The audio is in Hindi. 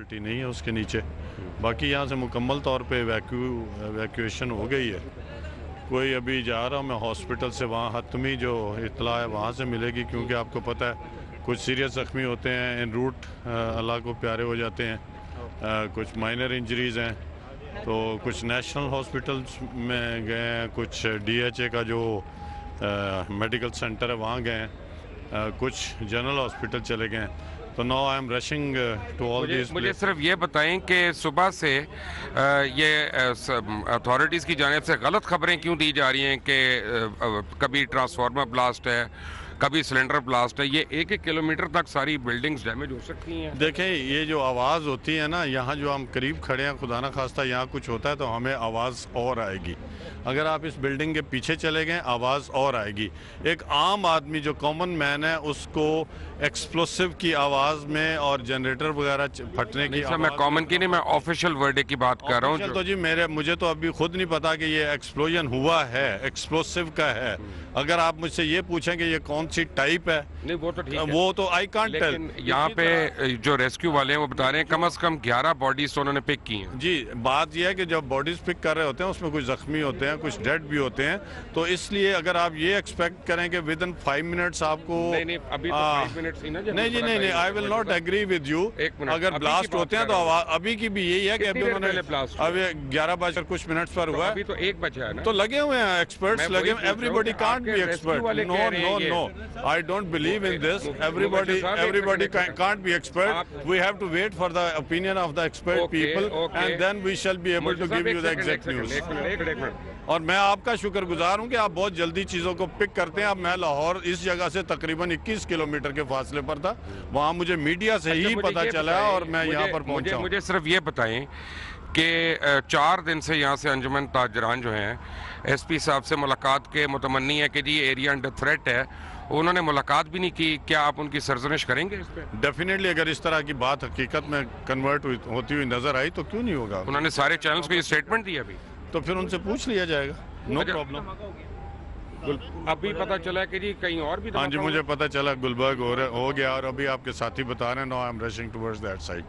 फैसिलिटी नहीं है उसके नीचे। बाकी यहाँ से मुकम्मल तौर पे वैक्यूएशन हो गई है। कोई अभी जा रहा हूँ मैं हॉस्पिटल से, वहाँ हतमी जो इतला है वहाँ से मिलेगी, क्योंकि आपको पता है कुछ सीरियस ज़ख्मी होते हैं इन रूट, अल्लाह को प्यारे हो जाते हैं, कुछ माइनर इंजरीज़ हैं, तो कुछ नेशनल हॉस्पिटल्स में गए हैं, कुछ DHA का जो मेडिकल सेंटर है वहाँ गए हैं, कुछ जनरल हॉस्पिटल चले गए हैं। तो now I am rushing to all this. मुझे सिर्फ ये बताएं कि सुबह से ये अथॉरिटीज़ की जानिब से गलत खबरें क्यों दी जा रही हैं कि कभी ट्रांसफार्मर ब्लास्ट है, कभी सिलेंडर ब्लास्ट है। ये 1-1 किलोमीटर तक सारी बिल्डिंग्स डैमेज हो सकती हैं। देखें, ये जो आवाज़ होती है ना, यहाँ जो हम करीब खड़े हैं, खुदा ना खास्ता यहाँ कुछ होता है तो हमें आवाज़ और आएगी। अगर आप इस बिल्डिंग के पीछे चले गए आवाज़ और आएगी। एक आम आदमी जो कॉमन मैन है उसको एक्सप्लोसिव की आवाज़ में और जनरेटर वगैरह फटने की मैं कॉमन की नहीं, मैं ऑफिशियल वर्डे की बात कर रहा हूँ। तो जी मुझे तो अभी खुद नहीं पता कि ये एक्सप्लोजन हुआ है, एक्सप्लोसिव का है। अगर आप मुझसे ये पूछें कि ये कौन सी टाइप है, नहीं वो तो ठीक है, वो तो आई कांट टेल। यहाँ पे जो रेस्क्यू वाले हैं वो बता रहे हैं कम से कम 11 बॉडीज तो उन्होंने पिक की हैं। जी, बात यह है कि जब बॉडीज पिक कर रहे होते हैं उसमें कुछ जख्मी होते हैं, कुछ डेड भी होते हैं, तो इसलिए अगर आप ये एक्सपेक्ट करें कि विद इन 5 मिनट्स आपको नहीं अभी तो 5 मिनट्स ही ना। नहीं जी नहीं, I will not agree with you. अगर ब्लास्ट होते हैं तो अभी की भी यही है कि अभी उन्होंने अभी 11 बजकर कुछ मिनट्स पर हुआ है, अभी तो 1 बजा है ना, तो लगे हुए हैं एक्सपर्ट्स लगे। Everybody can't be expert. No, I don't believe in this. Everybody can't be expert. We have to wait for the opinion of the expert people, and then we shall be able to give you the exact news. और मैं आपका शुक्रगुजार हूँ कि आप बहुत जल्दी चीज़ों को पिक करते हैं। अब मैं लाहौर इस जगह से तकरीबन 21 किलोमीटर के फासले पर था, वहाँ मुझे मीडिया से ही पता चला और मैं यहाँ पर पहुँचा। मुझे सिर्फ ये बताएं कि 4 दिन से यहाँ से अंजुमन ताजरान जो हैं SP साहब से मुलाकात के मुतमन्नी है कि जी एरिया अंडर थ्रेट है, उन्होंने मुलाकात भी नहीं की। क्या आप उनकी सरजनिश करेंगे इस पे? डेफिनेटली, अगर इस तरह की बात हकीकत में कन्वर्ट होती हुई नजर आई तो क्यों नहीं होगा। उन्होंने सारे चैनल्स को ये स्टेटमेंट दी अभी, तो फिर उनसे पूछ लिया जाएगा, नो प्रॉब्लम। अभी पता चला कि जी कहीं और भी। हाँ जी, मुझे पता चला गुलबर्ग हो गया और अभी आपके साथी बता रहे हैं, no I am rushing towards that side.